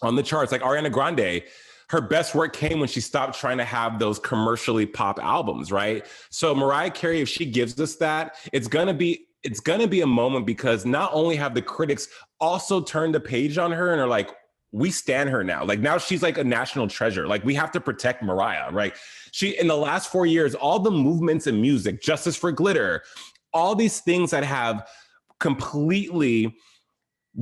the charts. Like Ariana Grande, her best work came when she stopped trying to have those commercially pop albums, right? So Mariah Carey, if she gives us that, it's gonna be a moment, because not only have the critics also turned the page on her and are like, we stan her now. Like now she's like a national treasure. Like we have to protect Mariah, right? She, in the last 4 years, all the movements in music, Justice for Glitter, all these things that have completely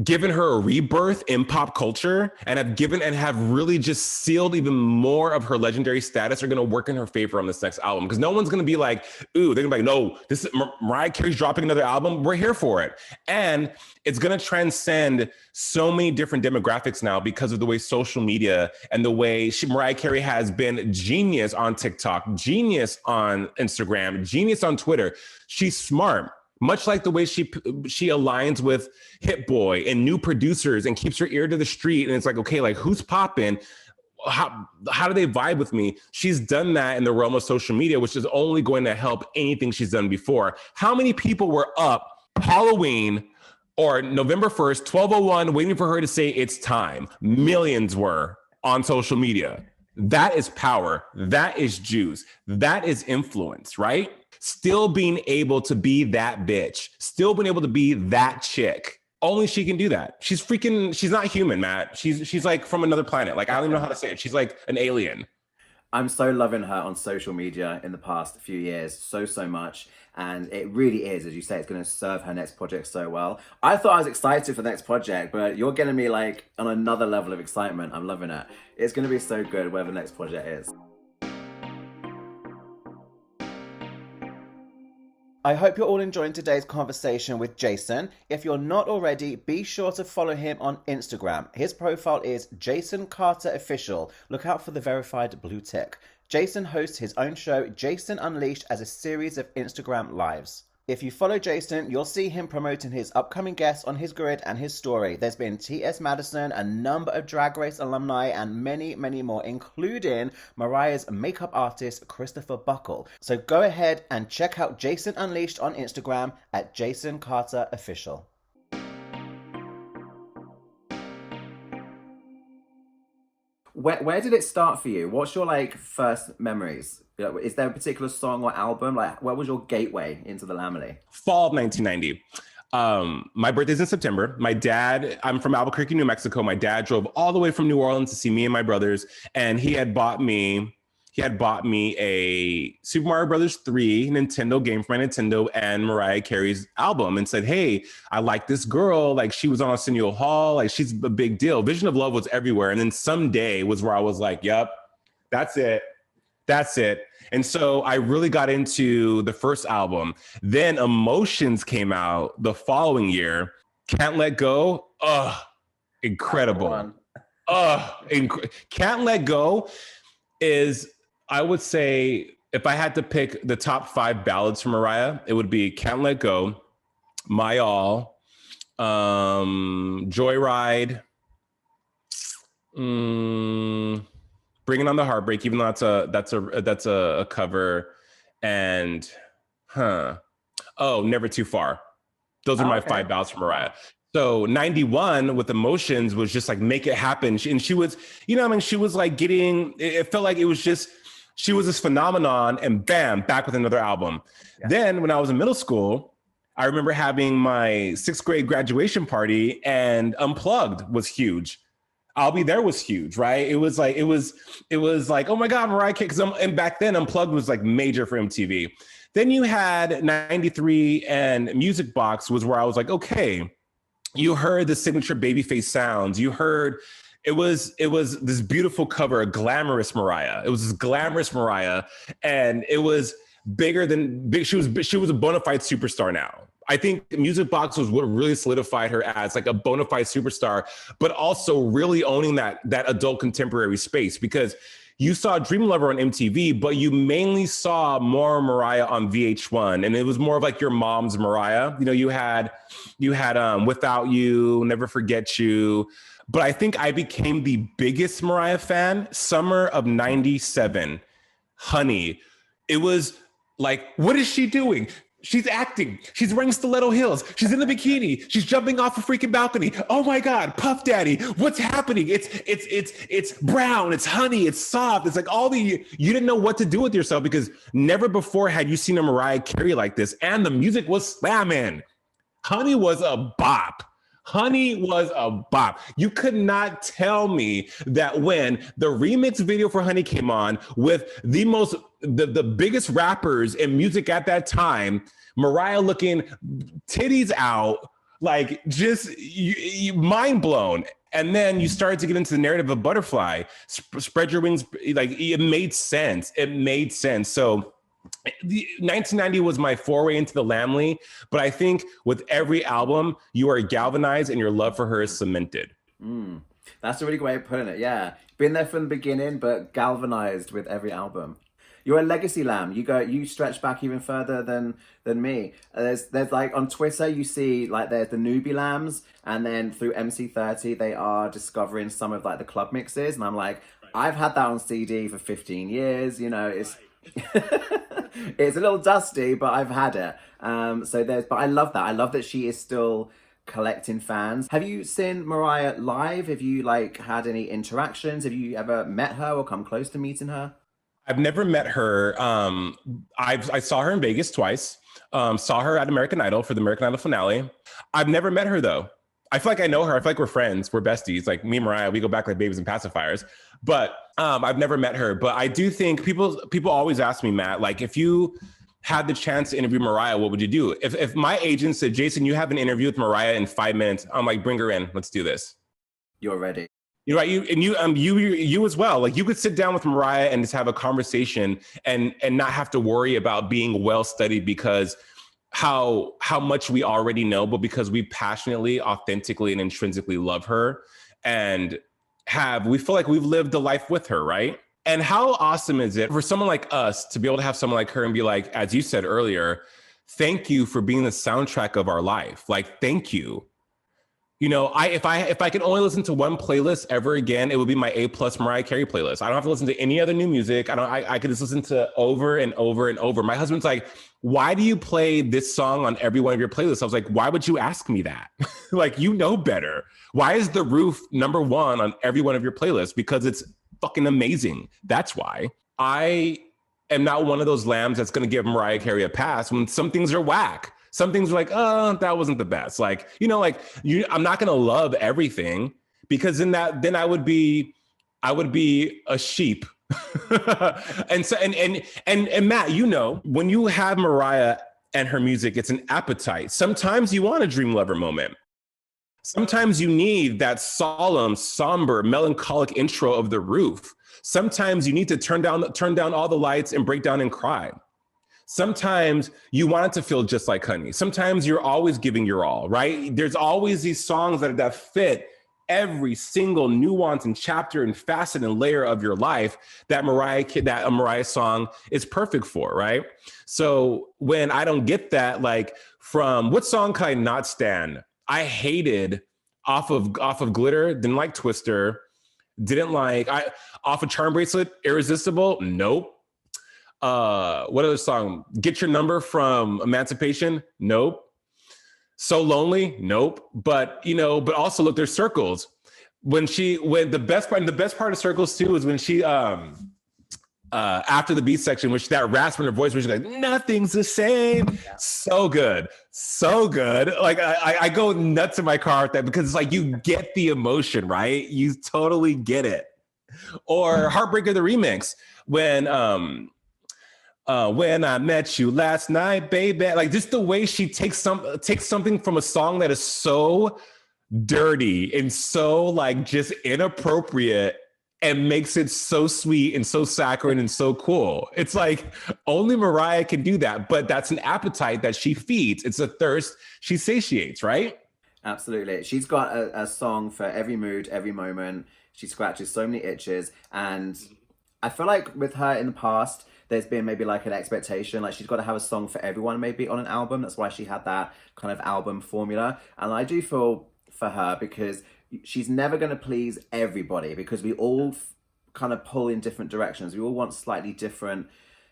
given her a rebirth in pop culture and have really just sealed even more of her legendary status, are going to work in her favor on this next album. Because no one's going to be like, ooh, they're going to be like, no, this is Mariah Carey's dropping another album. We're here for it. And it's going to transcend so many different demographics now because of the way social media and the way Mariah Carey has been genius on TikTok, genius on Instagram, genius on Twitter. She's smart. Much like the way she aligns with Hit Boy and new producers and keeps her ear to the street. And it's like, okay, like who's popping? How do they vibe with me? She's done that in the realm of social media, which is only going to help anything she's done before. How many people were up Halloween or November 1st, 12:01, waiting for her to say it's time? Millions were on social media. That is power. That is juice. That is influence, right? Still being able to be that bitch, still being able to be that chick. Only she can do that. She's not human, Matt. She's like from another planet. Like, I don't even know how to say it. She's like an alien. I'm so loving her on social media in the past few years, so much. And it really is, as you say, it's going to serve her next project so well. I thought I was excited for the next project, but you're getting me like on another level of excitement. I'm loving it. It's going to be so good whatever the next project is. I hope you're all enjoying today's conversation with Jason. If you're not already, be sure to follow him on Instagram. His profile is Jason Carter Official. Look out for the verified blue tick. Jason hosts his own show, Jason Unleashed, as a series of Instagram lives. If you follow Jason, you'll see him promoting his upcoming guests on his grid and his story. There's been T.S. Madison, a number of Drag Race alumni, and many, many more, including Mariah's makeup artist, Christopher Buckle. So go ahead and check out Jason Unleashed on Instagram at Jason Carter Official. Where did it start for you? What's your like first memories? Is there a particular song or album? Like, what was your gateway into the Lamely? Fall of 1990. My birthday's in September. I'm from Albuquerque, New Mexico. My dad drove all the way from New Orleans to see me and my brothers, and he had bought me a Super Mario Brothers 3 Nintendo game for my Nintendo and Mariah Carey's album, and said, hey, I like this girl. Like, she was on Arsenio Hall. Like, she's a big deal. Vision of Love was everywhere. And then Someday was where I was like, yep, that's it. And so I really got into the first album. Then Emotions came out the following year. Can't Let Go. Incredible. Can't Let Go is, I would say, if I had to pick the top 5 ballads from Mariah, it would be Can't Let Go, My All, Joyride, Bringing on the Heartbreak, even though that's a cover, and Never Too Far. Those are my 5 ballads from Mariah. So 91 with Emotions was just like, make it happen. She was, she was like it felt like it was just, she was this phenomenon, and bam, back with another album. Yeah. Then when I was in middle school, I remember having my 6th grade graduation party, and Unplugged was huge. I'll Be There was huge, right? It was like, oh my God, Mariah Carey. And back then Unplugged was like major for MTV. Then you had 93 and Music Box was where I was like, okay, you heard the signature Babyface sounds. You heard, it was this beautiful cover, a glamorous Mariah. It was this glamorous Mariah, and it was bigger than big. She was a bona fide superstar now. I think Music Box was what really solidified her as like a bona fide superstar, but also really owning that adult contemporary space, because you saw Dream Lover on MTV, but you mainly saw more Mariah on VH1, and it was more of like your mom's Mariah. You had Without You, Never Forget You. But I think I became the biggest Mariah fan summer of 97. Honey. It was like, what is she doing? She's acting. She's wearing stiletto heels. She's in the bikini. She's jumping off a freaking balcony. Oh my God, Puff Daddy, what's happening? It's brown. It's honey. It's soft. It's like you didn't know what to do with yourself because never before had you seen a Mariah Carey like this, and the music was slamming. Honey was a bop. Honey was a bop. You could not tell me that when the remix video for Honey came on with the biggest rappers in music at that time, Mariah looking titties out, like just mind blown. And then you started to get into the narrative of Butterfly, spread your wings. Like it made sense. It made sense. So 1990 was my foray into the Lamley, but I think with every album, you are galvanized and your love for her is cemented. That's a really great way of putting it. Yeah, been there from the beginning, but galvanized with every album. You're a legacy lamb. You stretch back even further than me. There's like on Twitter you see like there's the newbie lambs, and then through MC30 they are discovering some of like the club mixes, and I'm like, I've had that on CD for 15 years. You know, it's it's a little dusty, but I've had it. But I love that. I love that she is still collecting fans. Have you seen Mariah live? Have you like had any interactions? Have you ever met her or come close to meeting her? I've never met her. I saw her in Vegas twice. Saw her at American Idol for the American Idol finale. I've never met her though. I feel like I know her. I feel like we're friends. We're besties. Like me and Mariah, we go back like babies and pacifiers. But I've never met her. But I do think people always ask me, Matt, like if you had the chance to interview Mariah, what would you do? If my agent said, Jason, you have an interview with Mariah in 5 minutes, I'm like, bring her in. Let's do this. You're ready. You know, right? You as well. Like you could sit down with Mariah and just have a conversation and not have to worry about being well studied because how much we already know, but because we passionately, authentically, and intrinsically love her and we feel like we've lived a life with her, right? And how awesome is it for someone like us to be able to have someone like her and be like, as you said earlier, thank you for being the soundtrack of our life. Like, thank you. You know, if I could only listen to one playlist ever again, it would be my A+ Mariah Carey playlist. I don't have to listen to any other new music. I could just listen to over and over and over. My husband's like, why do you play this song on every one of your playlists? I was like, why would you ask me that? Like, you know better. Why is The Roof #1 on every one of your playlists? Because it's fucking amazing. That's why. I am not one of those lambs that's going to give Mariah Carey a pass when some things are whack. Some things are like, oh, that wasn't the best. Like, you know, like I'm not going to love everything because then I would be a sheep. and so, and Matt, you know, when you have Mariah and her music, it's an appetite. Sometimes you want a dream lover moment. Sometimes you need that solemn, somber, melancholic intro of The Roof. Sometimes you need to turn down all the lights and break down and cry. Sometimes you want it to feel just like Honey. Sometimes you're always giving your all, right? There's always these songs that fit every single nuance and chapter and facet and layer of your life that a Mariah song is perfect for, right? So when I don't get that, like from what song can I not stand? I hated off of Glitter, didn't like Twister, off of Charm Bracelet, Irresistible, nope. What other song? Get Your Number from Emancipation? Nope. So Lonely? Nope. But also look, there's Circles. When the best part of Circles too is when she after the beat section, which that rasp in her voice, which is like, nothing's the same. Yeah. So good. Like I go nuts in my car with that because it's like you get the emotion, right? You totally get it. Or Heartbreaker the remix when I met you last night, baby. Like just the way she takes something from a song that is so dirty and so like just inappropriate and makes it so sweet and so saccharine and so cool. It's like only Mariah can do that, but that's an appetite that she feeds. It's a thirst she satiates, right? Absolutely. She's got a song for every mood, every moment. She scratches so many itches. And I feel like with her in the past, there's been maybe like an expectation, like she's got to have a song for everyone maybe on an album. That's why she had that kind of album formula. And I do feel for her because she's never going to please everybody because we all kind of pull in different directions. We all want slightly different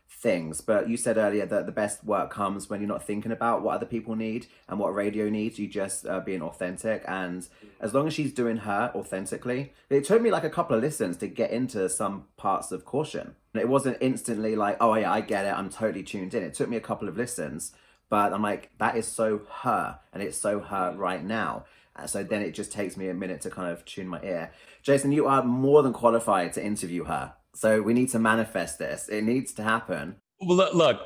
things. But you said earlier that the best work comes when you're not thinking about what other people need and what radio needs. You just being authentic. And as long as she's doing her authentically, it took me like a couple of listens to get into some parts of Caution. It wasn't instantly like, oh yeah, I get it, I'm totally tuned in. It took me a couple of listens, but I'm like, that is so her, and it's so her right now. So then it just takes me a minute to kind of tune my ear. Jason, you are more than qualified to interview her. So we need to manifest this. It needs to happen. Well, look,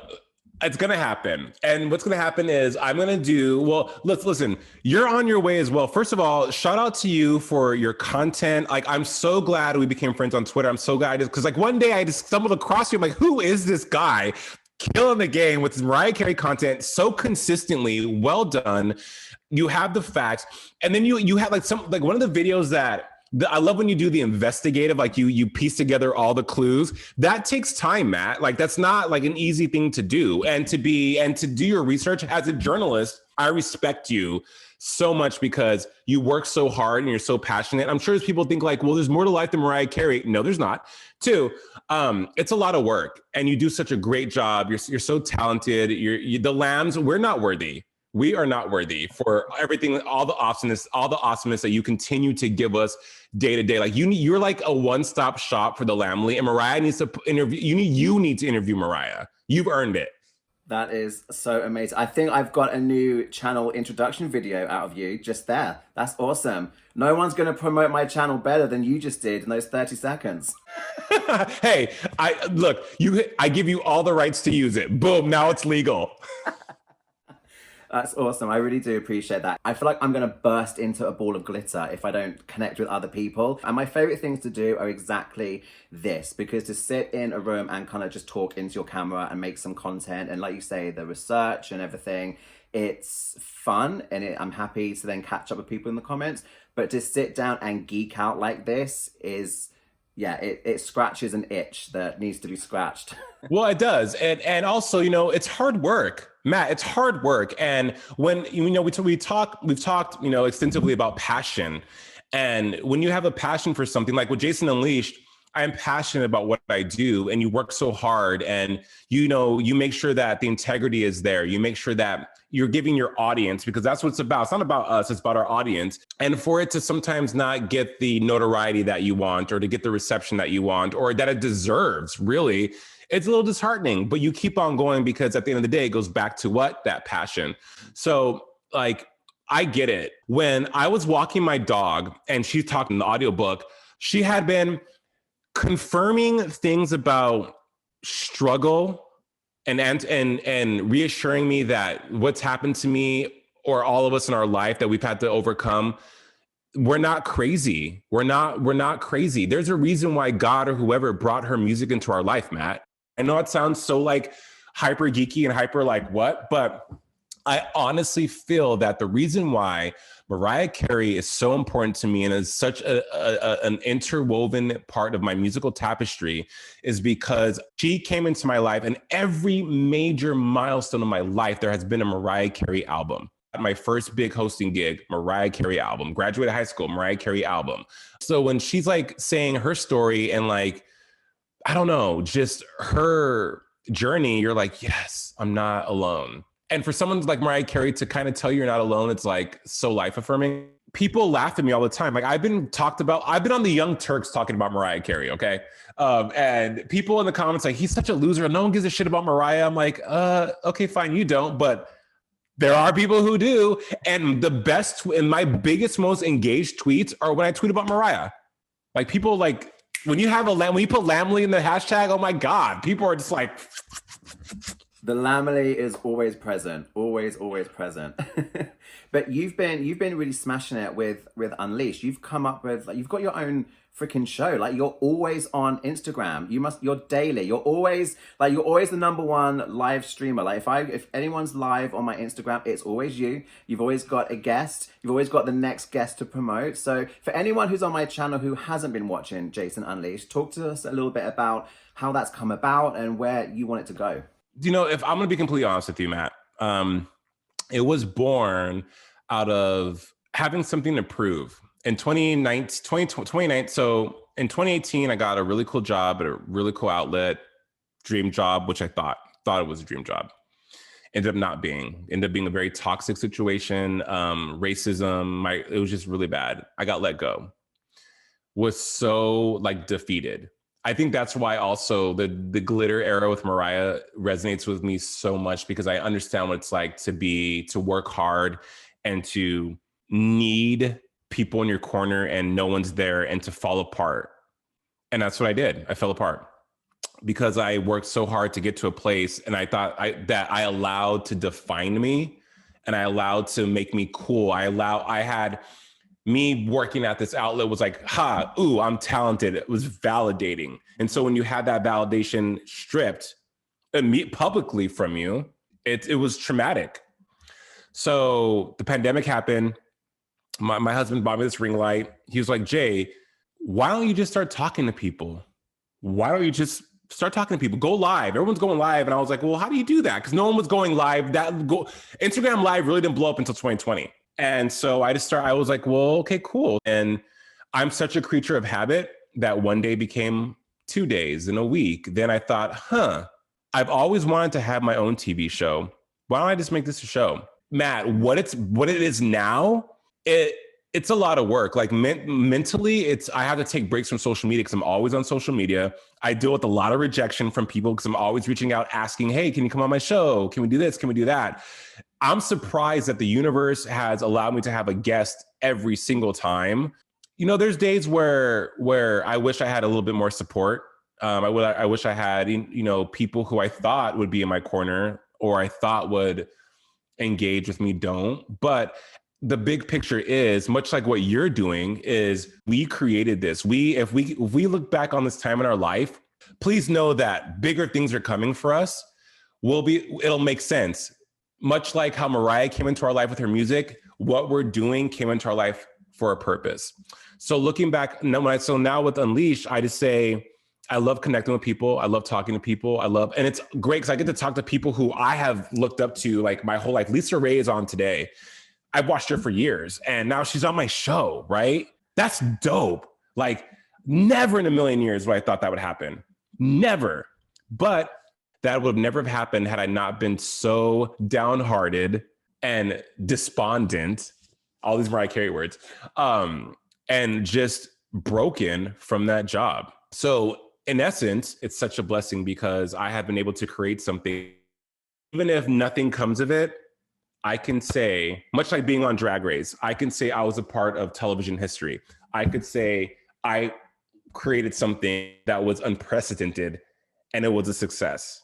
it's going to happen. And what's going to happen is I'm going to do, well, listen, you're on your way as well. First of all, shout out to you for your content. Like, I'm so glad we became friends on Twitter. I'm so glad because like one day I just stumbled across you. I'm like, who is this guy killing the game with Mariah Carey content so consistently? Well done. You have the facts. And then you have like one of the videos that I love when you do the investigative, like you piece together all the clues. That takes time, Matt. Like that's not like an easy thing to do. And to do your research as a journalist, I respect you so much because you work so hard and you're so passionate. I'm sure people think like, well, there's more to life than Mariah Carey. No, there's not. Two, it's a lot of work and you do such a great job. You're so talented. The Lambs, we're not worthy. We are not worthy for everything, all the awesomeness that you continue to give us day to day. Like you're like a one-stop shop for the Lamley, and Mariah needs to interview. You need to interview Mariah. You've earned it. That is so amazing. I think I've got a new channel introduction video out of you just there. That's awesome. No one's going to promote my channel better than you just did in those 30 seconds. Hey, I give you all the rights to use it. Boom, now it's legal. That's awesome. I really do appreciate that. I feel like I'm going to burst into a ball of glitter if I don't connect with other people. And my favorite things to do are exactly this, because to sit in a room and kind of just talk into your camera and make some content, and like you say, the research and everything, it's fun, and I'm happy to then catch up with people in the comments. But to sit down and geek out like this is, yeah, it scratches an itch that needs to be scratched. Well, it does. And also, it's hard work. Matt, it's hard work. And when, we've talked, extensively about passion. And when you have a passion for something like with Jason Unleashed, I am passionate about what I do, and you work so hard, and you make sure that the integrity is there. You make sure that you're giving your audience, because that's what it's about. It's not about us, it's about our audience. And for it to sometimes not get the notoriety that you want, or to get the reception that you want, or that it deserves, really, it's a little disheartening, but you keep on going because at the end of the day, it goes back to what? That passion. So like, I get it. When I was walking my dog and she's talking in the audiobook, she had been confirming things about struggle and reassuring me that what's happened to me or all of us in our life that we've had to overcome, we're not crazy. We're not crazy. There's a reason why God or whoever brought her music into our life, Matt. I know it sounds so like hyper geeky and hyper like what, but I honestly feel that the reason why Mariah Carey is so important to me and is such an interwoven part of my musical tapestry is because she came into my life, and every major milestone of my life, there has been a Mariah Carey album. My first big hosting gig, Mariah Carey album. Graduated high school, Mariah Carey album. So when she's like saying her story and like, I don't know, just her journey, you're like, yes, I'm not alone. And for someone like Mariah Carey to kind of tell you you're not alone, it's like so life affirming. People laugh at me all the time. Like I've been on the Young Turks talking about Mariah Carey, okay? And people in the comments like, he's such a loser. No one gives a shit about Mariah. I'm like, okay, fine, you don't, but there are people who do. And the best and my biggest, most engaged tweets are when I tweet about Mariah. Like people like, when you put Lamley in the hashtag, oh my God, people are just like. The Lamley is always present, always present. But you've been really smashing it with Unleashed. You've come up with, like, you've got your own freaking show. Like you're always on Instagram. You're daily. You're always the number one live streamer. Like if anyone's live on my Instagram, it's always you. You've always got a guest. You've always got the next guest to promote. So for anyone who's on my channel who hasn't been watching Jason Unleashed, talk to us a little bit about how that's come about and where you want it to go. If I'm going to be completely honest with you, Matt, it was born out of having something to prove. In 2019, so in 2018, I got a really cool job at a really cool outlet, dream job, which I thought it was a dream job. Ended up being a very toxic situation. Racism, it was just really bad. I got let go. Was so like defeated. I think that's why also the glitter era with Mariah resonates with me so much, because I understand what it's like to work hard and to need people in your corner and no one's there and to fall apart. And that's what I did. I fell apart because I worked so hard to get to a place, and I thought that I allowed to define me and I allowed to make me cool. I had me working at this outlet was like, I'm talented. It was validating. And so when you had that validation stripped publicly from you, it was traumatic. So the pandemic happened. My husband bought me this ring light. He was like, Jay, why don't you just start talking to people? Why don't you just start talking to people? Go live. Everyone's going live. And I was like, well, how do you do that? Because no one was going live. Instagram Live really didn't blow up until 2020. And so I was like, well, okay, cool. And I'm such a creature of habit that one day became 2 days in a week. Then I thought, I've always wanted to have my own TV show. Why don't I just make this a show? Matt, what it is now, it's a lot of work. Like mentally, I have to take breaks from social media because I'm always on social media. I deal with a lot of rejection from people because I'm always reaching out, asking, hey, can you come on my show? Can we do this? Can we do that? I'm surprised that the universe has allowed me to have a guest every single time. You know, there's days where I wish I had a little bit more support. I wish I had, people who I thought would be in my corner or I thought would engage with me don't. But the big picture is much like what you're doing is we created this. If we look back on this time in our life, please know that bigger things are coming for us. It'll make sense. Much like how Mariah came into our life with her music, what we're doing came into our life for a purpose. So looking back, now with Unleash, I just say, I love connecting with people. I love talking to people. And it's great because I get to talk to people who I have looked up to like my whole life. Lisa Ray is on today. I've watched her for years and now she's on my show, right? That's dope. Like never in a million years would I thought that would happen. Never. But that would never have happened had I not been so downhearted and despondent, all these Mariah Carey words, and just broken from that job. So in essence, it's such a blessing because I have been able to create something. Even if nothing comes of it, I can say, much like being on Drag Race, I can say I was a part of television history. I could say I created something that was unprecedented and it was a success.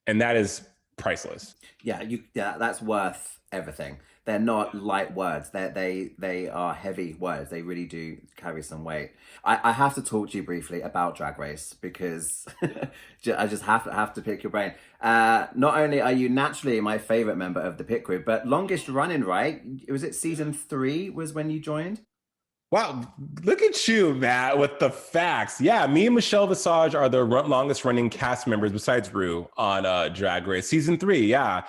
And that is priceless. Yeah, that's worth everything. They're not light words. They are heavy words. They really do carry some weight. I have to talk to you briefly about Drag Race because I just have to pick your brain. Not only are you naturally my favorite member of the pit crew, but longest running, right? Was it season 3 was when you joined? Wow, look at you, Matt, with the facts. Yeah, me and Michelle Visage are the longest running cast members besides Rue on Drag Race. Season 3, yeah.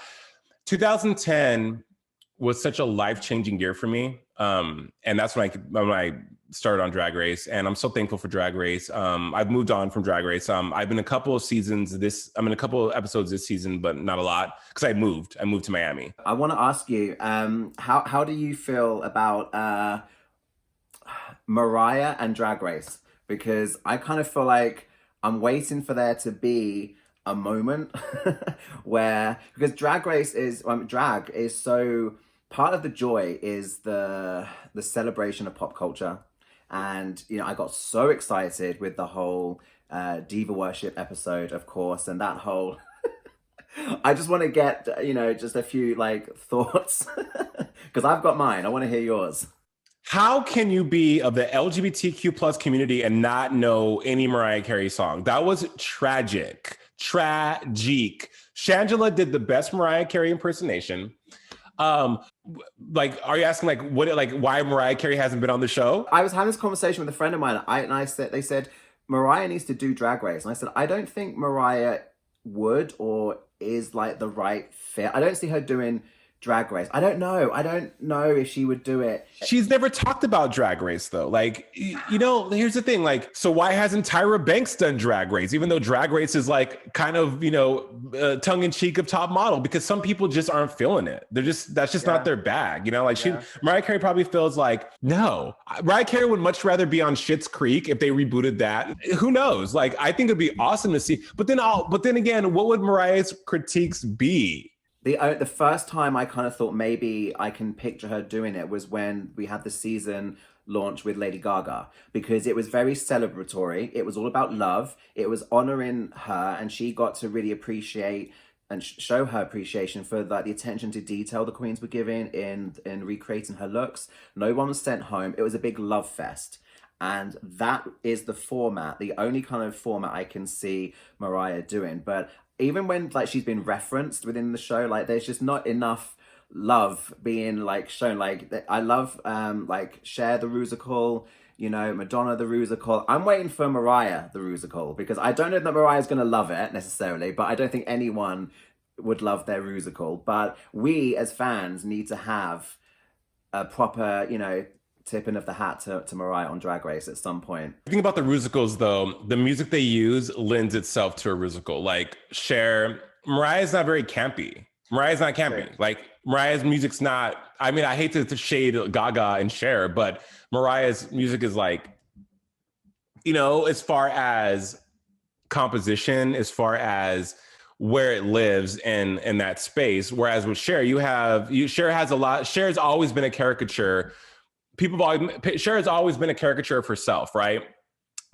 2010 was such a life-changing year for me. And that's when I started on Drag Race. And I'm so thankful for Drag Race. I've moved on from Drag Race. I've been a couple of episodes this season, but not a lot because I moved to Miami. I want to ask you, how do you feel about Mariah and Drag Race? Because I kind of feel like I'm waiting for there to be a moment because drag is so, part of the joy is the celebration of pop culture. And, I got so excited with the whole Diva Worship episode, of course, and that whole, I just want to get, just a few thoughts because I've got mine. I want to hear yours. How can you be of the LGBTQ plus community and not know any Mariah Carey song? That was tragic. Shangela did the best Mariah Carey impersonation. Are you asking why Mariah Carey hasn't been on the show? I was having this conversation with a friend of mine, they said Mariah needs to do Drag Race, and I said I don't think Mariah would or is the right fit. I don't see her doing Drag Race. I don't know. I don't know if she would do it. She's never talked about Drag Race though. Like, you know, here's the thing. Like, so why hasn't Tyra Banks done Drag Race? Even though Drag Race is like kind of, you know, tongue in cheek of Top Model, because some people just aren't feeling it. That's just not their bag. You know, like Mariah Carey probably feels like, no, Mariah Carey would much rather be on Schitt's Creek if they rebooted that. Who knows? Like, I think it'd be awesome to see. But then again, what would Mariah's critiques be? The first time I kind of thought maybe I can picture her doing it was when we had the season launch with Lady Gaga, because it was very celebratory. It was all about love. It was honoring her, and she got to really appreciate and show her appreciation for like the attention to detail the queens were giving in recreating her looks. No one was sent home. It was a big love fest. And that is the format, the only kind of format I can see Mariah doing. But even when like she's been referenced within the show, like there's just not enough love being like shown. Like I love like Cher the Rusical, you know, Madonna the Rusical. I'm waiting for Mariah the Rusical, because I don't know that Mariah's gonna love it necessarily, but I don't think anyone would love their Rusical. But we as fans need to have a proper, you know, tipping of the hat to Mariah on Drag Race at some point. The thing about the Rusicals, though, the music they use lends itself to a Rusical. Like Cher, Mariah's not very campy. Mariah's not campy. Right. Like Mariah's music's not, I mean, I hate to shade Gaga and Cher, but Mariah's music is like, you know, as far as composition, as far as where it lives in that space. Whereas with Cher, Cher has a lot, Cher's always been a caricature. Cher has always been a caricature of herself, right?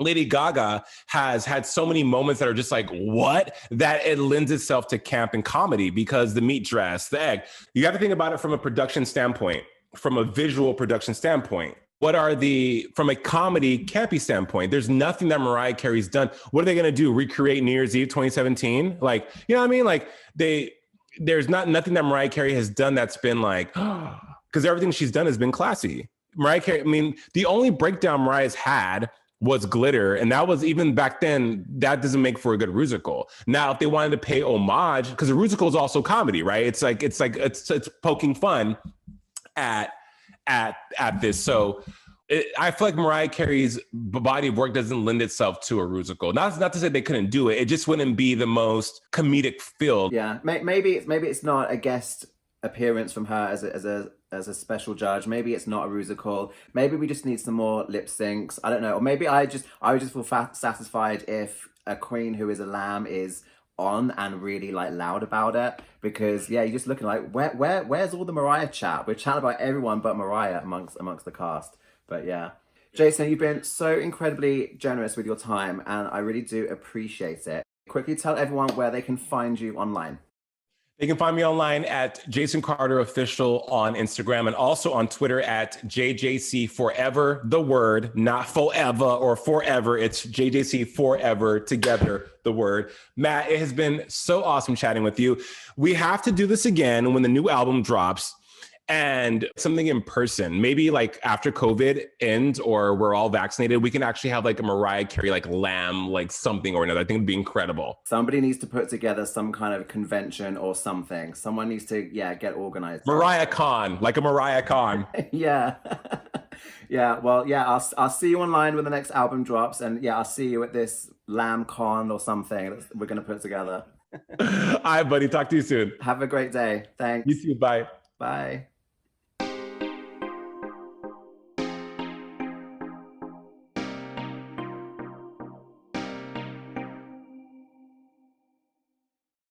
Lady Gaga has had so many moments that are just like, what? That it lends itself to camp and comedy, because the meat dress, the egg. You have to think about it from a production standpoint, from a visual production standpoint. What are from a comedy campy standpoint? There's nothing that Mariah Carey's done. What are they going to do? Recreate New Year's Eve 2017? Like, you know what I mean? Like there's nothing that Mariah Carey has done that's been like, because everything she's done has been classy. Mariah Carey, I mean, the only breakdown Mariah's had was Glitter, and that was, even back then, that doesn't make for a good Rusical. Now, if they wanted to pay homage, because a Rusical is also comedy, right? It's poking fun at this. So I feel like Mariah Carey's body of work doesn't lend itself to a Rusical. Not to say they couldn't do it. It just wouldn't be the most comedic feel. Yeah, maybe it's not a guest appearance from her as a special judge. Maybe it's not a Rusical. Maybe we just need some more lip syncs. I don't know. Or maybe I would just feel satisfied if a queen who is a lamb is on and really like loud about it, because you're just looking like where's all the Mariah chat? We're chatting about everyone but Mariah amongst the cast. But yeah, Jason, you've been so incredibly generous with your time, and I really do appreciate it. Quickly tell everyone where they can find you online. They can find me online at Jason Carter Official on Instagram, and also on Twitter at JJC Forever, the word, not forever or forever. It's JJC Forever, together, the word. Matt, it has been so awesome chatting with you. We have to do this again when the new album drops, and something in person, maybe like after COVID ends or we're all vaccinated, we can actually have like a Mariah Carey, like lamb, like something or another. I think it'd be incredible. Somebody needs to put together some kind of convention or something. Someone needs to, get organized. Mariah Con, like a Mariah Con. Yeah. Yeah. Well, yeah, I'll see you online when the next album drops. And yeah, I'll see you at this Lamb Con or something that we're going to put together. All right, buddy. Talk to you soon. Have a great day. Thanks. You too. Bye. Bye.